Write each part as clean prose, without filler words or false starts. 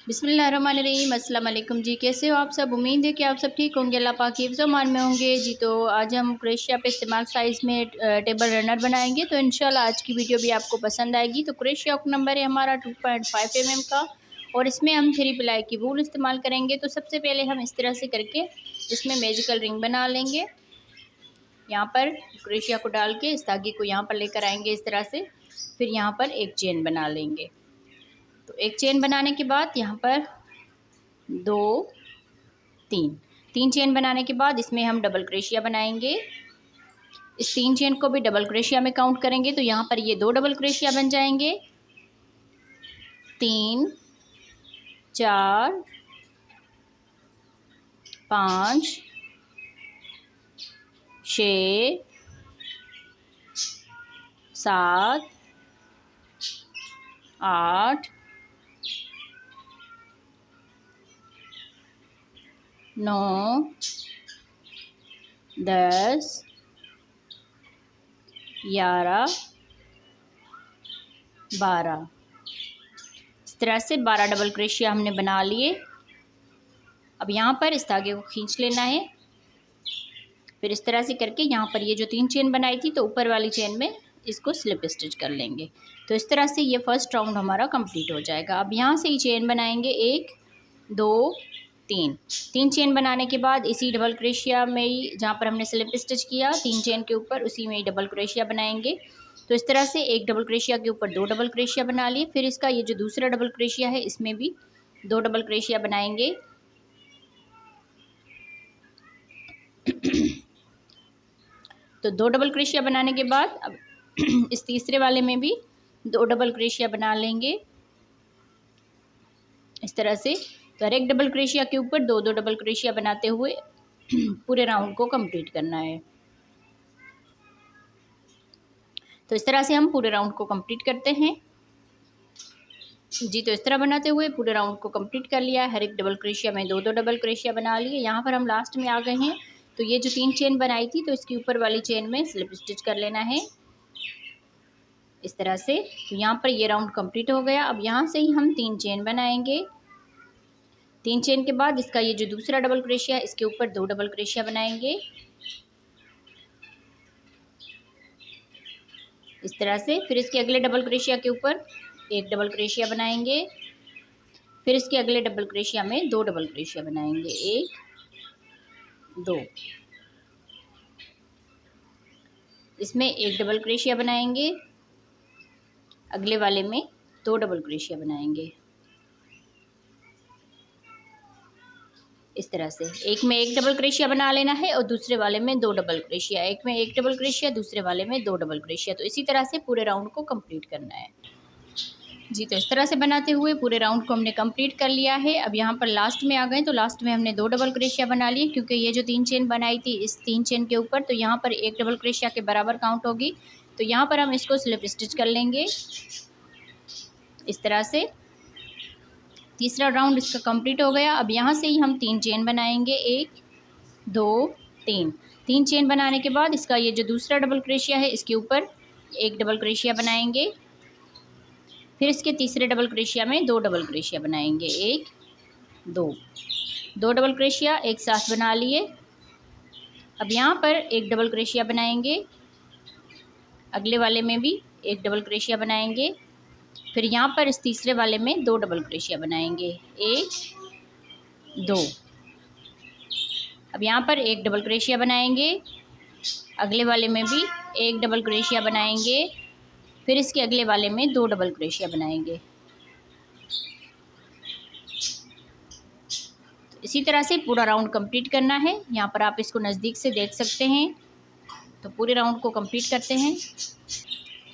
बिस्मिल्लाहिर्रहमानिर्रहीम। अस्सलाम वालेकुम जी, कैसे हो आप सब। उम्मीद है कि आप सब ठीक होंगे, अल्लाह पाक की हिफ्ज़-ओ-अमान में होंगे जी। तो आज हम क्रोशिया पे इस्तेमाल साइज़ में टेबल रनर बनाएंगे, तो इंशाल्लाह आज की वीडियो भी आपको पसंद आएगी। तो क्रोशिया हुक नंबर है हमारा 2.5 mm का, और इसमें हम 3 प्लाई की वूल इस्तेमाल करेंगे। तो सबसे पहले हम इस तरह से करके इसमें मैजिकल रिंग बना लेंगे। यहाँ पर क्रोशिया को डाल के इस धागे को यहाँ पर लेकर आएंगे इस तरह से, फिर यहाँ पर एक चेन बना लेंगे। तो एक चेन बनाने के बाद यहाँ पर 2 तीन चेन बनाने के बाद इसमें हम डबल क्रोशिया बनाएंगे। इस 3 चेन को भी डबल क्रोशिया में काउंट करेंगे, तो यहाँ पर ये 2 डबल क्रोशिया बन जाएंगे। 3 4 5 6 7 8 9 10 11 12। इस तरह से 12 डबल क्रोशिया हमने बना लिए। अब यहाँ पर इस धागे को खींच लेना है, फिर इस तरह से करके यहाँ पर ये जो 3 चेन बनाई थी तो ऊपर वाली चेन में इसको स्लिप स्टिच कर लेंगे। तो इस तरह से ये फर्स्ट राउंड हमारा कंप्लीट हो जाएगा। अब यहाँ से ही चेन बनाएंगे 1 2 3 चेन बनाने के बाद इसी डबल क्रोशिया में ही जहाँ पर हमने स्लिप स्टिच किया 3 चेन के ऊपर, उसी में ही डबल क्रोशिया बनाएंगे। तो इस तरह से एक डबल क्रोशिया के ऊपर 2 डबल क्रोशिया बना लिए। फिर इसका ये जो दूसरा डबल क्रोशिया है इसमें भी 2 डबल क्रोशिया बनाएंगे। तो 2 डबल क्रोशिया बनाने के बाद अब इस तीसरे वाले में भी 2 डबल क्रोशिया बना लेंगे इस तरह से। तो हर एक डबल क्रोशिया के ऊपर 2 डबल क्रोशिया बनाते हुए पूरे राउंड को कंप्लीट करना है। तो इस तरह से हम पूरे राउंड को कंप्लीट करते हैं जी। तो इस तरह बनाते हुए पूरे राउंड को कंप्लीट कर लिया है। हर एक डबल क्रोशिया में 2 डबल क्रोशिया बना लिए। यहाँ पर हम लास्ट में आ गए हैं, तो ये जो 3 चेन बनाई थी तो इसकी ऊपर वाली चेन में स्लिप स्टिच कर लेना है इस तरह से। तो यहाँ पर ये राउंड कंप्लीट हो गया। अब यहाँ से ही हम 3 चेन बनाएंगे। 3 चेन के बाद इसका ये जो दूसरा डबल क्रोशिया है इसके ऊपर 2 डबल क्रोशिया बनाएंगे इस तरह से। फिर इसके अगले डबल क्रोशिया के ऊपर 1 डबल क्रोशिया बनाएंगे। फिर इसके अगले डबल क्रोशिया में 2 डबल क्रोशिया बनाएंगे, 1 2। इसमें 1 डबल क्रोशिया बनाएंगे, अगले वाले में 2 डबल क्रोशिया बनाएंगे इस तरह से। एक में 1 डबल क्रोशिया बना लेना है और दूसरे वाले में 2 डबल क्रोशिया। एक में 1 डबल क्रोशिया, दूसरे वाले में 2 डबल क्रोशिया। तो इसी तरह से पूरे राउंड को कंप्लीट करना है जी। तो इस तरह से बनाते हुए पूरे राउंड को हमने कंप्लीट कर लिया है। अब यहाँ पर लास्ट में आ गए, तो लास्ट में हमने 2 डबल क्रोशिया बना लिए, क्योंकि ये जो 3 चेन बनाई थी इस 3 चेन के ऊपर तो यहाँ पर 1 डबल क्रोशिया के बराबर काउंट होगी। तो यहाँ पर हम इसको स्लिप स्टिच कर लेंगे इस तरह से। तीसरा राउंड इसका कंप्लीट हो गया। अब यहाँ से ही हम 3 चेन बनाएंगे, 1 2 3 चेन बनाने के बाद इसका ये जो दूसरा डबल क्रोशिया है इसके ऊपर 1 डबल क्रोशिया बनाएंगे। फिर इसके तीसरे डबल क्रोशिया में 2 डबल क्रोशिया बनाएंगे, 1 2 डबल क्रोशिया एक साथ बना लिए। अब यहाँ पर 1 डबल क्रोशिया बनाएंगे, अगले वाले में भी 1 डबल क्रोशिया बनाएंगे। फिर यहाँ पर इस तीसरे वाले में 2 डबल क्रोशिया बनाएंगे, 1 2। अब यहाँ पर 1 डबल क्रोशिया बनाएंगे, अगले वाले में भी 1 डबल क्रोशिया बनाएंगे। फिर इसके अगले वाले में 2 डबल क्रोशिया बनाएंगे। तो इसी तरह से पूरा राउंड कंप्लीट करना है। यहाँ पर आप इसको नज़दीक से देख सकते हैं। तो पूरे राउंड को कंप्लीट करते हैं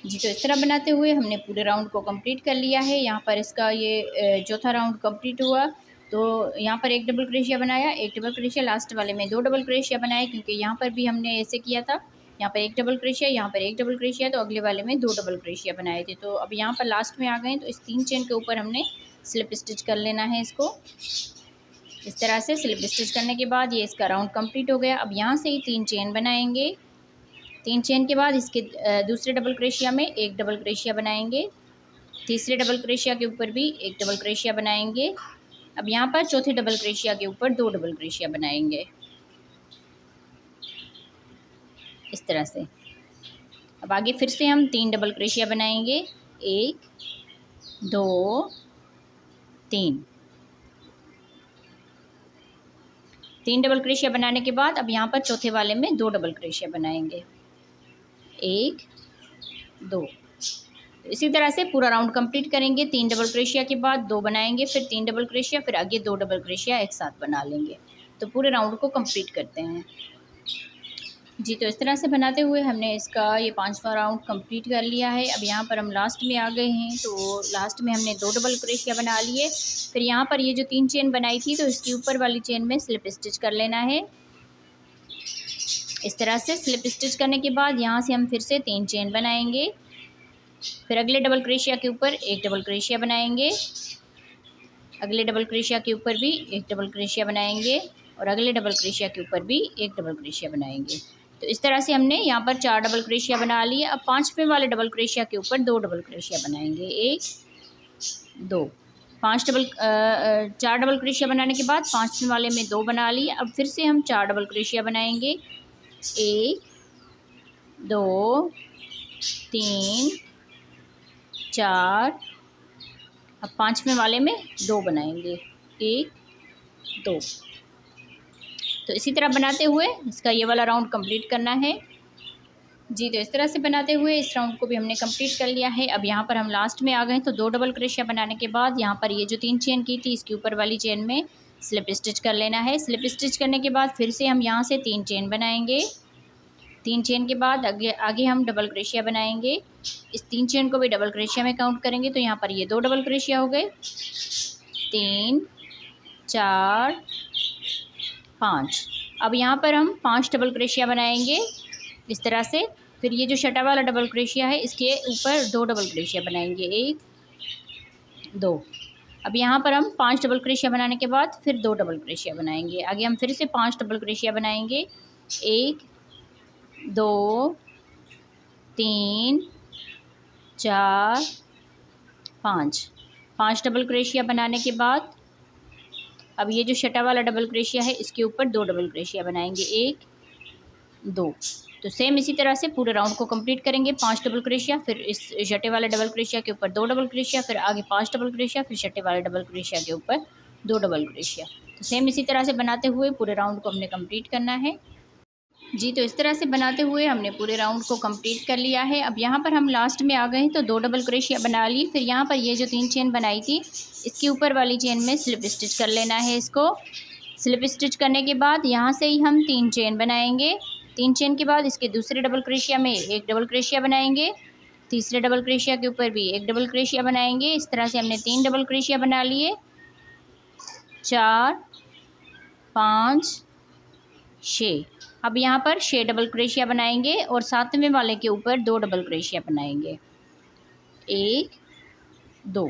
जी। तो इस तरह बनाते हुए हमने पूरे राउंड को कंप्लीट कर लिया है। यहाँ पर इसका ये चौथा राउंड कंप्लीट हुआ। तो यहाँ पर 1 डबल क्रोशिया बनाया, 1 डबल क्रोशिया, लास्ट वाले में 2 डबल क्रोशिया बनाए, क्योंकि यहाँ पर भी हमने ऐसे किया था। यहाँ पर 1 डबल क्रोशिया, यहाँ पर 1 डबल क्रोशिया, तो अगले वाले में 2 डबल क्रोशिया बनाए थे। तो अब यहाँ पर लास्ट में आ गए, तो इस 3 चेन के ऊपर हमने स्लिप स्टिच कर लेना है इसको इस तरह से। स्लिप स्टिच करने के बाद ये इसका राउंड कंप्लीट हो गया। अब यहाँ से ही 3 चेन बनाएंगे। 3 चेन के बाद इसके दूसरे डबल क्रोशिया में 1 डबल क्रोशिया बनाएंगे। तीसरे डबल क्रोशिया के ऊपर भी 1 डबल क्रोशिया बनाएंगे। अब यहाँ पर चौथे डबल क्रोशिया के ऊपर 2 डबल क्रोशिया बनाएंगे इस तरह से। अब आगे फिर से हम 3 डबल क्रोशिया बनाएंगे, 1 2 3। 3 डबल क्रोशिया बनाने के बाद अब यहाँ पर चौथे वाले में 2 डबल क्रोशिया बनाएंगे, 1 2। इसी तरह से पूरा राउंड कंप्लीट करेंगे। 3 डबल क्रोशिया के बाद 2 बनाएंगे, फिर 3 डबल क्रोशिया, फिर आगे 2 डबल क्रोशिया एक साथ बना लेंगे। तो पूरे राउंड को कंप्लीट करते हैं जी। तो इस तरह से बनाते हुए हमने इसका ये 5वां राउंड कंप्लीट कर लिया है। अब यहाँ पर हम लास्ट में आ गए हैं, तो लास्ट में हमने 2 डबल क्रोशिया बना लिए। फिर यहाँ पर ये जो 3 चेन बनाई थी, तो इसके ऊपर वाली चेन में स्लिप स्टिच कर लेना है इस तरह से। स्लिप स्टिच करने के बाद यहाँ से हम फिर से 3 चेन बनाएंगे, फिर अगले डबल क्रोशिया के ऊपर 1 डबल क्रोशिया बनाएंगे, अगले डबल क्रोशिया के ऊपर भी 1 डबल क्रोशिया बनाएंगे, और अगले डबल क्रोशिया के ऊपर भी 1 डबल क्रोशिया बनाएंगे। तो इस तरह से हमने यहाँ पर 4 डबल क्रोशिया बना लिए। अब 5वें वाले डबल क्रोशिया के ऊपर 2 डबल क्रोशिया बनाएंगे, 1 2। 4 डबल क्रोशिया बनाने के बाद 5वें वाले में 2 बना लिए। अब फिर से हम 4 डबल क्रोशिया बनाएंगे, 1 2 3 4। अब 5वें वाले में 2 बनाएंगे, 1 2। तो इसी तरह बनाते हुए इसका ये वाला राउंड कंप्लीट करना है जी। तो इस तरह से बनाते हुए इस राउंड को भी हमने कंप्लीट कर लिया है। अब यहाँ पर हम लास्ट में आ गए, तो 2 डबल क्रोशिया बनाने के बाद यहाँ पर ये जो 3 चेन की थी, इसके ऊपर वाली चेन में स्लिप स्टिच कर लेना है। स्लिप स्टिच करने के बाद फिर से हम यहाँ से 3 चेन बनाएंगे। 3 चेन के बाद आगे हम डबल क्रोशिया बनाएंगे। इस 3 चेन को भी डबल क्रोशिया में काउंट करेंगे, तो यहाँ पर ये 2 डबल क्रोशिया हो गए, 3 4 5। अब यहाँ पर हम 5 डबल क्रोशिया बनाएंगे इस तरह से। फिर ये जो छठा वाला डबल क्रोशिया है, इसके ऊपर 2 डबल क्रोशिया बनाएंगे, 1 2। अब यहाँ पर हम 5 डबल क्रोशिया बनाने के बाद फिर 2 डबल क्रोशिया बनाएंगे। आगे हम फिर से 5 डबल क्रोशिया बनाएंगे, 1 2 3 4 5। 5 डबल क्रोशिया बनाने के बाद अब ये जो छठा वाला डबल क्रोशिया है, इसके ऊपर 2 डबल क्रोशिया बनाएंगे, 1 2। तो सेम इसी तरह से पूरे राउंड को कंप्लीट करेंगे। 5 डबल क्रोशिया, फिर इस छठे वाले डबल क्रोशिया के ऊपर 2 डबल क्रोशिया, फिर आगे 5 डबल क्रोशिया, फिर छठे वाले डबल क्रोशिया के ऊपर 2 डबल क्रोशिया। तो सेम इसी तरह से बनाते हुए पूरे राउंड को हमने कंप्लीट करना है जी। तो इस तरह से बनाते हुए हमने पूरे राउंड को कंप्लीट कर लिया है। अब यहाँ पर हम लास्ट में आ गए हैं, तो 2 डबल क्रोशिया बना ली। फिर यहाँ पर ये जो 3 चेन बनाई थी, इसके ऊपर वाली चेन में स्लिप स्टिच कर लेना है इसको। स्लिप स्टिच करने के बाद यहाँ से ही हम 3 चेन बनाएंगे। 3 चेन के बाद इसके दूसरे डबल क्रोशिया में 1 डबल क्रोशिया बनाएंगे, तीसरे डबल क्रोशिया के ऊपर भी 1 डबल क्रोशिया बनाएंगे। इस तरह से हमने 3 डबल क्रोशिया बना लिए, 4 5 6। अब यहाँ पर 6 डबल क्रोशिया बनाएंगे और 7वें वाले के ऊपर 2 डबल क्रोशिया बनाएंगे, 1 2।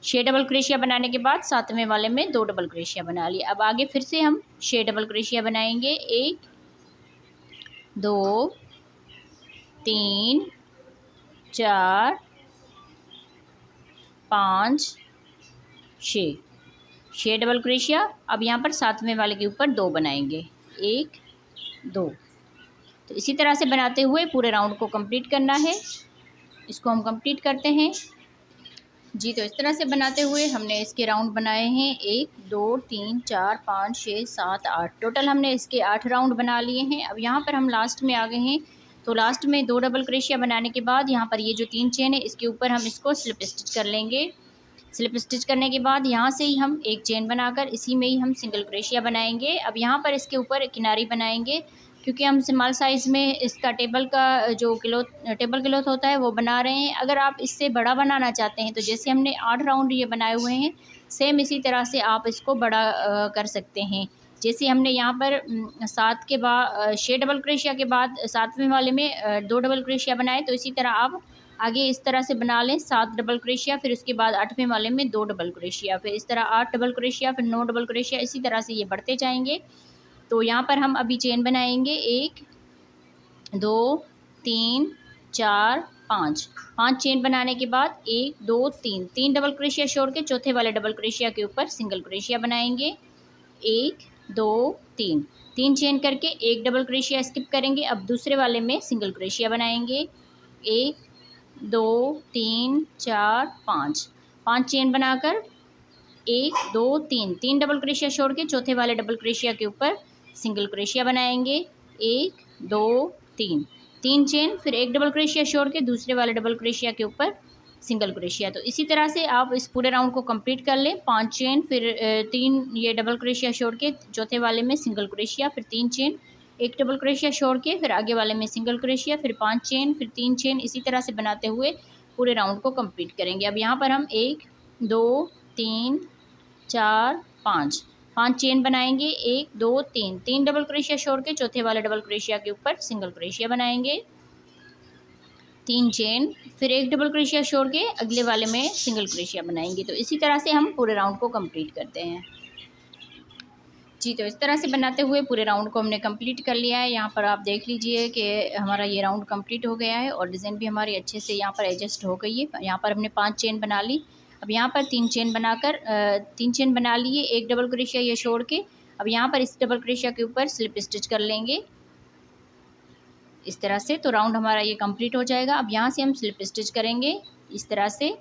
6 डबल क्रोशिया बनाने के बाद 7वें वाले में 2 डबल क्रोशिया बना लिए। अब आगे फिर से हम 6 डबल क्रोशिया बनाएंगे, 1 2 3 4 5 6। 6 डबल क्रोशिया। अब यहाँ पर 7वें वाले के ऊपर 2 बनाएंगे, 1 2। तो इसी तरह से बनाते हुए पूरे राउंड को कंप्लीट करना है। इसको हम कंप्लीट करते हैं जी। तो इस तरह से बनाते हुए हमने इसके राउंड बनाए हैं, 1 2 3 4 5 6 7 8। टोटल हमने इसके 8 राउंड बना लिए हैं। अब यहाँ पर हम लास्ट में आ गए हैं, तो लास्ट में 2 डबल क्रोशिया बनाने के बाद यहाँ पर ये जो 3 चेन है, इसके ऊपर हम इसको स्लिप स्टिच कर लेंगे। स्लिप स्टिच करने के बाद यहाँ से ही हम एक चेन बनाकर इसी में ही हम सिंगल क्रोशिया बनाएंगे। अब यहाँ पर इसके ऊपर किनारी बनाएंगे, क्योंकि हम स्मॉल साइज़ में इसका टेबल क्लॉथ होता है वो बना रहे हैं। अगर आप इससे बड़ा बनाना चाहते हैं, तो जैसे हमने 8 राउंड ये बनाए हुए हैं, सेम इसी तरह से आप इसको बड़ा कर सकते हैं। जैसे हमने यहाँ पर 7 के बाद 6 डबल क्रोशिया के बाद 7वें वाले में 2 डबल क्रोशिया बनाए, तो इसी तरह आप आगे इस तरह से बना लें, 7 डबल क्रोशिया, फिर उसके बाद 8वें वाले में 2 डबल क्रोशिया, फिर इस तरह 8 डबल क्रोशिया, फिर 9 डबल क्रोशिया। इसी तरह से ये बढ़ते जाएंगे। तो यहाँ पर हम अभी चेन बनाएंगे, 1 2 3 4 5 5 चेन बनाने के बाद 1 2 3 3 डबल क्रोशिया छोड़ के चौथे वाले डबल क्रोशिया के ऊपर सिंगल क्रोशिया बनाएंगे। 1 2 3 3 चेन करके एक डबल क्रोशिया स्किप करेंगे। अब दूसरे वाले में सिंगल क्रोशिया बनाएंगे। 1 2 3 4 5 5 चेन बनाकर 1 2 3 3 डबल क्रोशिया छोड़ के चौथे वाले डबल क्रोशिया के ऊपर सिंगल क्रोशिया बनाएंगे। 1 2 3 3 चेन, फिर एक डबल क्रोशिया छोड़ के दूसरे वाले डबल क्रोशिया के ऊपर सिंगल क्रोशिया। तो इसी तरह से आप इस पूरे राउंड को कंप्लीट कर लें। 5 चेन, फिर 3 ये डबल क्रोशिया छोड़ के चौथे वाले में सिंगल क्रोशिया, फिर 3 चेन, एक डबल क्रोशिया छोड़ के फिर आगे वाले में सिंगल क्रोशिया, फिर 5 चेन, फिर 3 चेन, इसी तरह से बनाते हुए पूरे राउंड को कंप्लीट करेंगे। अब यहाँ पर हम 1 2 3 4 5 चेन बनाएंगे। 1 2 3 3 डबल क्रोशिया छोड़ के चौथे वाले डबल क्रोशिया के ऊपर सिंगल क्रोशिया बनाएंगे। 3 चेन, फिर एक डबल क्रोशिया छोड़ के अगले वाले में सिंगल क्रोशिया बनाएंगे। तो इसी तरह से हम पूरे राउंड को कंप्लीट करते हैं जी। तो इस तरह से बनाते हुए पूरे राउंड को हमने कंप्लीट कर लिया है। यहाँ पर आप देख लीजिए कि हमारा ये राउंड कंप्लीट हो गया है और डिज़ाइन भी हमारी अच्छे से यहाँ पर एडजस्ट हो गई है। यहाँ पर हमने 5 चेन बना ली। अब यहाँ पर 3 चेन बनाकर 3 चेन बना लिए, एक डबल क्रोशिया ये छोड़ के। अब यहाँ पर इस डबल क्रोशिया के ऊपर स्लिप स्टिच कर लेंगे इस तरह से। तो राउंड हमारा ये कंप्लीट हो जाएगा। अब यहाँ से हम स्लिप स्टिच करेंगे इस तरह से,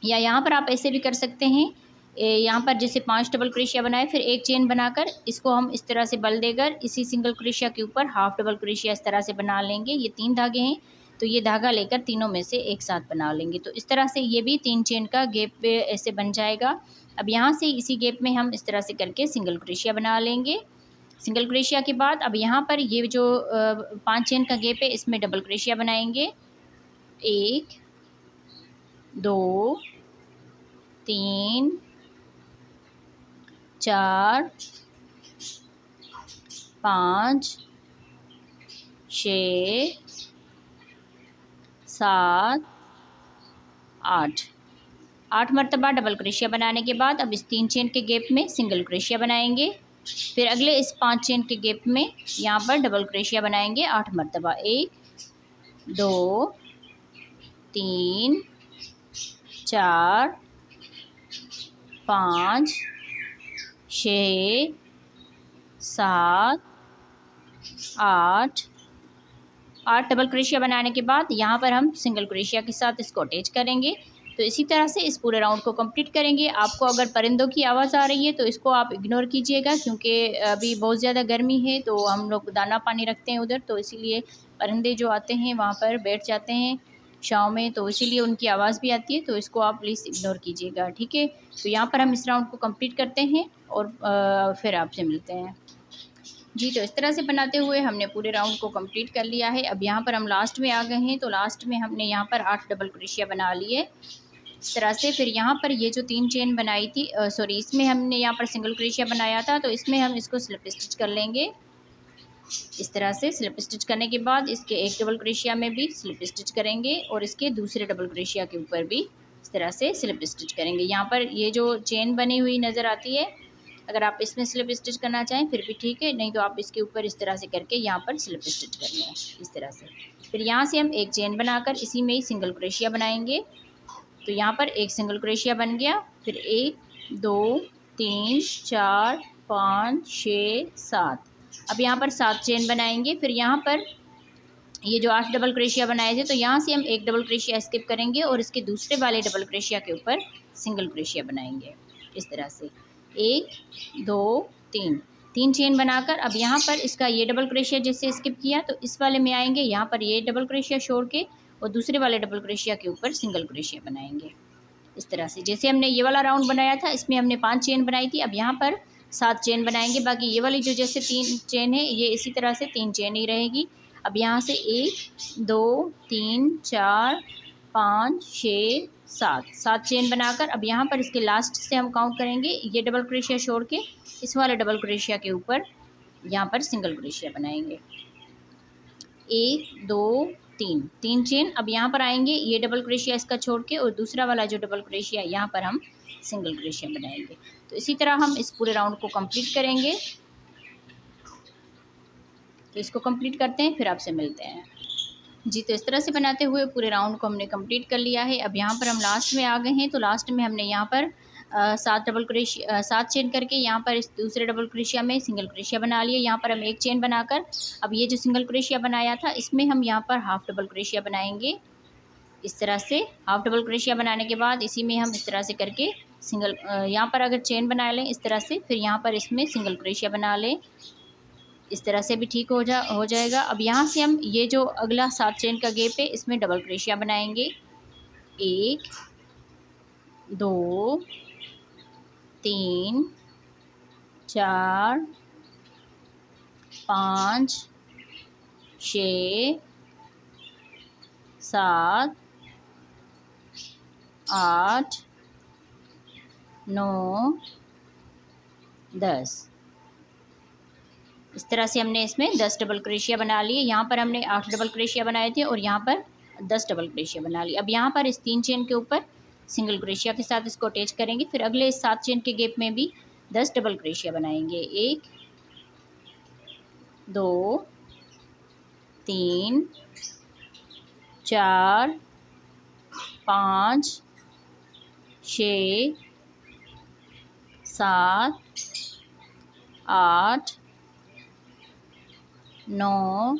या यहाँ पर आप ऐसे भी कर सकते हैं। यहाँ पर जैसे 5 डबल क्रोशिया बनाए, फिर एक चेन बनाकर इसको हम इस तरह से बल देकर इसी सिंगल क्रोशिया के ऊपर हाफ डबल क्रोशिया इस तरह से बना लेंगे। ये 3 धागे हैं, तो ये धागा लेकर तीनों में से एक साथ बना लेंगे। तो इस तरह से ये भी 3 चेन का गैप पे ऐसे बन जाएगा। अब यहाँ से इसी गैप में हम इस तरह से करके सिंगल क्रोशिया बना लेंगे। सिंगल क्रोशिया के बाद अब यहाँ पर ये जो 5 चेन का गैप है इसमें डबल क्रोशिया बनाएंगे। 1 2 3 4 5 6 7 8 मरतबा डबल क्रोशिया बनाने के बाद अब इस 3 चेन के गैप में सिंगल क्रोशिया बनाएंगे। फिर अगले इस 5 चेन के गैप में यहाँ पर डबल क्रोशिया बनाएंगे 8 मरतबा। 1 2 3 4 5 6 7 8 डबल क्रोशिया बनाने के बाद यहाँ पर हम सिंगल क्रोशिया के साथ इसको अटैच करेंगे। तो इसी तरह से इस पूरे राउंड को कंप्लीट करेंगे। आपको अगर परिंदों की आवाज़ आ रही है तो इसको आप इग्नोर कीजिएगा, क्योंकि अभी बहुत ज़्यादा गर्मी है तो हम लोग दाना पानी रखते हैं उधर, तो इसीलिए परिंदे जो आते हैं वहाँ पर बैठ जाते हैं छाँव में, तो इसीलिए उनकी आवाज़ भी आती है। तो इसको आप प्लीज़ इग्नोर कीजिएगा, ठीक है। तो यहाँ पर हम इस राउंड को कंप्लीट करते हैं और फिर आपसे मिलते हैं जी। तो इस तरह से बनाते हुए हमने पूरे राउंड को कंप्लीट कर लिया है। अब यहाँ पर हम लास्ट में आ गए हैं। तो लास्ट में हमने यहाँ पर 8 डबल क्रोशिया बना लिए इस तरह से। फिर यहाँ पर ये जो 3 चेन बनाई थी, सॉरी, इसमें हमने यहाँ पर सिंगल क्रोशिया बनाया था, तो इसमें हम इसको स्लिप स्टिच कर लेंगे इस तरह से। स्लिप स्टिच करने के बाद इसके एक डबल क्रोशिया में भी स्लिप स्टिच करेंगे और इसके दूसरे डबल क्रोशिया के ऊपर भी इस तरह से स्लिप स्टिच करेंगे। यहाँ पर ये जो चेन बनी हुई नज़र आती है, अगर आप इसमें स्लिप स्टिच करना चाहें फिर भी ठीक है, नहीं तो आप इसके ऊपर इस तरह से करके यहाँ पर स्लिप स्टिच कर लें इस तरह से। फिर यहाँ से हम एक चेन बनाकर इसी में ही सिंगल क्रोशिया बनाएंगे। तो यहाँ पर एक सिंगल क्रोशिया बन गया। फिर 1 2 3 4 5 6 7, अब यहाँ पर 7 चेन बनाएंगे। फिर यहाँ पर ये जो 8 डबल क्रोशिया बनाए थे, तो यहाँ से हम एक डबल क्रोशिया स्किप करेंगे और इसके दूसरे वाले डबल क्रोशिया के ऊपर सिंगल क्रोशिया बनाएंगे इस तरह से। 1 2 3 चेन बनाकर अब यहाँ पर इसका ये डबल क्रोशिया जैसे स्किप किया, तो इस वाले में आएंगे। यहाँ पर ये डबल क्रोशिया छोड़ के और दूसरे वाले डबल क्रोशिया के ऊपर सिंगल क्रोशिया बनाएंगे इस तरह से। जैसे हमने ये वाला राउंड बनाया था, इसमें हमने 5 चेन बनाई थी, अब यहाँ पर 7 चेन बनाएंगे। बाकी ये वाली जो जैसे 3 चेन है, ये इसी तरह से 3 चेन ही रहेगी। अब यहाँ से 1 2 3 4 5 6 7 चेन बनाकर अब यहाँ पर इसके लास्ट से हम काउंट करेंगे। ये डबल क्रोशिया छोड़ के इस वाले डबल क्रोशिया के ऊपर यहाँ पर सिंगल क्रोशिया बनाएंगे। 1 2 3 चेन, अब यहाँ पर आएंगे, ये डबल क्रोशिया इसका छोड़ के और दूसरा वाला जो डबल क्रोशिया यहाँ पर हम सिंगल क्रोशिया बनाएंगे। तो इसी तरह हम इस पूरे राउंड को कंप्लीट करेंगे। तो इसको कंप्लीट करते हैं, फिर आपसे मिलते हैं जी, तो इस तरह से बनाते हुए पूरे राउंड को हमने कंप्लीट कर लिया है। अब यहाँ पर हम लास्ट में आ गए हैं, तो लास्ट में हमने यहाँ पर 7 चेन करके यहाँ पर इस दूसरे डबल क्रोशिया में सिंगल क्रोशिया बना लिए। यहाँ पर हम एक चेन बनाकर अब ये जो सिंगल क्रोशिया बनाया था इसमें हम यहाँ पर हाफ डबल क्रोशिया बनाएंगे। इस तरह से हाफ डबल क्रोशिया बनाने के बाद इसी में हम इस तरह से करके यहाँ पर अगर चेन बना लें इस तरह से, फिर यहाँ पर इसमें सिंगल क्रोशिया बना लें। इस तरह से भी ठीक हो जाएगा। अब यहाँ से हम ये जो अगला 7 चेन का गैप है इसमें डबल क्रोशिया बनाएंगे। 1 2 3 4 5 6 7 8 9 10। इस तरह से हमने इसमें 10 डबल क्रोशिया बना लिए। यहाँ पर हमने 8 डबल क्रोशिया बनाए थे और यहाँ पर 10 डबल क्रोशिया बना लिए। अब यहाँ पर इस 3 चेन के ऊपर सिंगल क्रोशिया के साथ इसको अटैच करेंगे। फिर अगले इस 7 चेन के गैप में भी 10 डबल क्रोशिया बनाएंगे। 1 2 3 4 5 6 7 8 9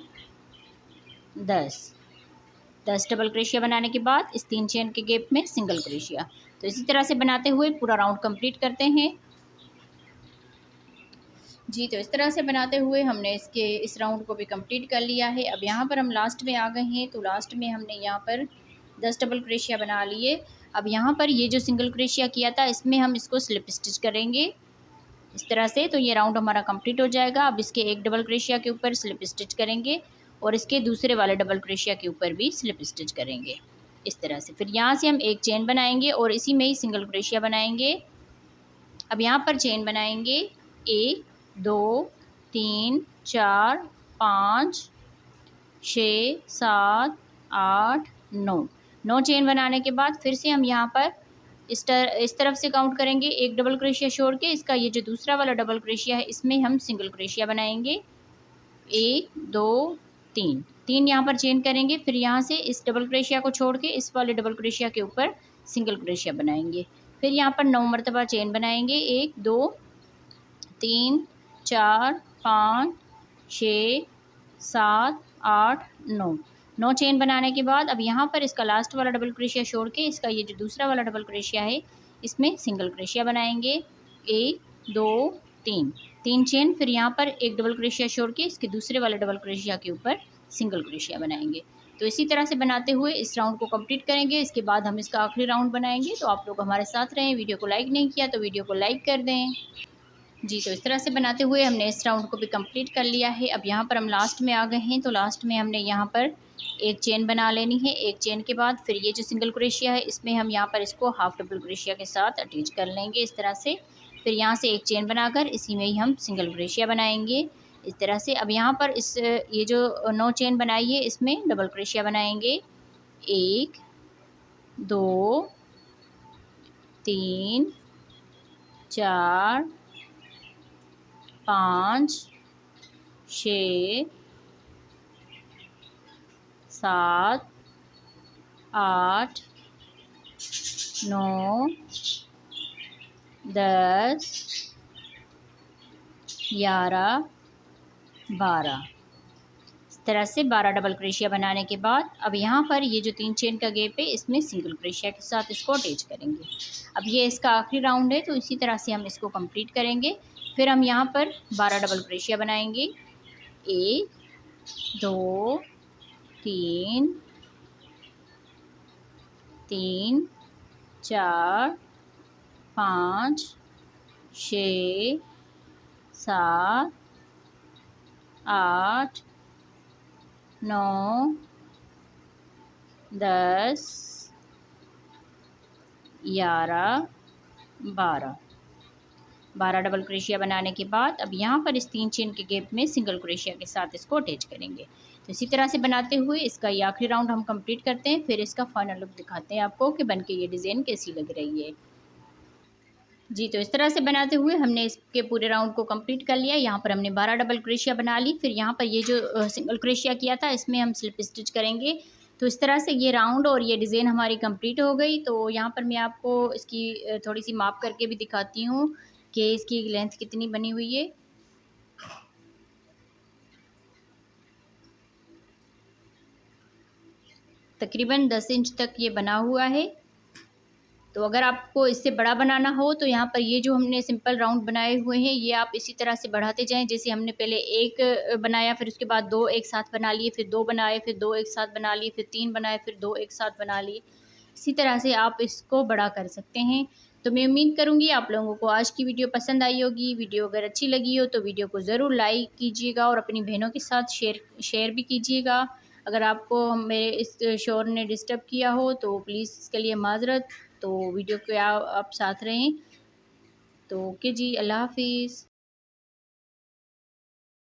10 डबल क्रोशिया बनाने के बाद इस 3 चेन के गैप में सिंगल क्रोशिया। तो इसी तरह से बनाते हुए पूरा राउंड कंप्लीट करते हैं। जी, तो इस तरह से बनाते हुए हमने इस राउंड को भी कंप्लीट कर लिया है। अब यहाँ पर हम लास्ट में आ गए हैं, तो लास्ट में हमने यहाँ पर 10 डबल क्रोशिया बना लिए। अब यहाँ पर ये जो सिंगल क्रोशिया किया था इसमें हम इसको स्लिप स्टिच करेंगे इस तरह से। तो ये राउंड हमारा कंप्लीट हो जाएगा। अब इसके एक डबल क्रोशिया के ऊपर स्लिप स्टिच करेंगे और इसके दूसरे वाले डबल क्रोशिया के ऊपर भी स्लिप स्टिच करेंगे इस तरह से। फिर यहाँ से हम एक चेन बनाएंगे और इसी में ही सिंगल क्रोशिया बनाएंगे। अब यहाँ पर चेन बनाएंगे 1 2 3 4 5 6 7 8 9 चेन बनाने के बाद फिर से हम यहाँ पर इस तरफ से काउंट करेंगे, एक डबल क्रोशिया छोड़ के इसका ये जो दूसरा वाला डबल क्रोशिया है इसमें हम सिंगल क्रोशिया बनाएंगे। 1 2 3 यहाँ पर चेन करेंगे। फिर यहाँ से इस डबल क्रोशिया को छोड़ के इस वाले डबल क्रोशिया के ऊपर सिंगल क्रोशिया बनाएंगे। फिर यहाँ पर 9 मरतबा चेन बनाएंगे। 1 2 3 4 5 6 7 8 9 चेन बनाने के बाद अब यहाँ पर इसका लास्ट वाला डबल क्रोशिया छोड़ के इसका ये जो दूसरा वाला डबल क्रोशिया है इसमें सिंगल क्रोशिया बनाएंगे। 1 2 3 चेन। फिर यहाँ पर एक डबल क्रोशिया छोड़ के इसके दूसरे वाले डबल क्रोशिया के ऊपर सिंगल क्रोशिया बनाएंगे। तो इसी तरह से बनाते हुए इस राउंड को कंप्लीट करेंगे। इसके बाद हम इसका आखिरी राउंड बनाएंगे। तो आप लोग हमारे साथ रहें। वीडियो को लाइक नहीं किया तो वीडियो को लाइक कर दें। जी, तो इस तरह से बनाते हुए हमने इस राउंड को भी कंप्लीट कर लिया है। अब यहाँ पर हम लास्ट में आ गए हैं, तो लास्ट में हमने यहाँ पर एक चेन बना लेनी है। एक चेन के बाद फिर ये जो सिंगल क्रोशिया है इसमें हम यहाँ पर इसको हाफ डबल क्रोशिया के साथ अटैच कर लेंगे इस तरह से। फिर यहाँ से एक चेन बनाकर इसी में ही हम सिंगल क्रोशिया बनाएंगे इस तरह से। अब यहाँ पर ये जो 9 चेन बनाई है इसमें डबल क्रोशिया बनाएंगे। 1 2 3 4 5 6 7 8 9 10 11 12 इस तरह से 12 डबल क्रोशिया बनाने के बाद अब यहाँ पर ये जो 3 चेन का गैप है इसमें सिंगल क्रोशिया के साथ इसको अटैच करेंगे। अब ये इसका आखिरी राउंड है, तो इसी तरह से हम इसको कंप्लीट करेंगे। फिर हम यहाँ पर 12 डबल क्रोशिया बनाएंगे। 1 2 3 4 5 6 7 8 9 10 11 12 डबल क्रोशिया बनाने के बाद अब यहाँ पर इस 3 चेन के गैप में सिंगल क्रोशिया के साथ इसको अटैच करेंगे। तो इसी तरह से बनाते हुए इसका ये आखिरी राउंड हम कंप्लीट करते हैं। फिर इसका फाइनल लुक दिखाते हैं आपको कि बनके ये डिज़ाइन कैसी लग रही है। जी, तो इस तरह से बनाते हुए हमने इसके पूरे राउंड को कंप्लीट कर लिया। यहाँ पर हमने 12 डबल क्रोशिया बना ली। फिर यहाँ पर ये जो सिंगल क्रोशिया किया था इसमें हम स्लिप स्टिच करेंगे। तो इस तरह से ये राउंड और ये डिज़ाइन हमारी कंप्लीट हो गई। तो यहाँ पर मैं आपको इसकी थोड़ी-सी माप करके भी दिखाती हूँ कि इसकी लेंथ कितनी बनी हुई है। तकरीबन 10 इंच तक ये बना हुआ है। तो अगर आपको इससे बड़ा बनाना हो तो यहाँ पर ये जो हमने सिंपल राउंड बनाए हुए हैं ये आप इसी तरह से बढ़ाते जाएं। जैसे हमने पहले एक बनाया, फिर उसके बाद 2 एक साथ बना लिए, फिर 2 बनाए, फिर 2 एक साथ बना लिए, फिर 3 बनाए, फिर 2 एक साथ बना लिए। इसी तरह से आप इसको बड़ा कर सकते हैं। तो मैं उम्मीद करूँगी आप लोगों को आज की वीडियो पसंद आई होगी। वीडियो अगर अच्छी लगी हो तो वीडियो को ज़रूर लाइक कीजिएगा और अपनी बहनों के साथ शेयर भी कीजिएगा। अगर आपको मेरे इस शोर ने डिस्टर्ब किया हो तो प्लीज़ इसके लिए माज़रत। तो वीडियो के आप साथ रहें। तो ओके जी, अल्लाह हाफ़िज़।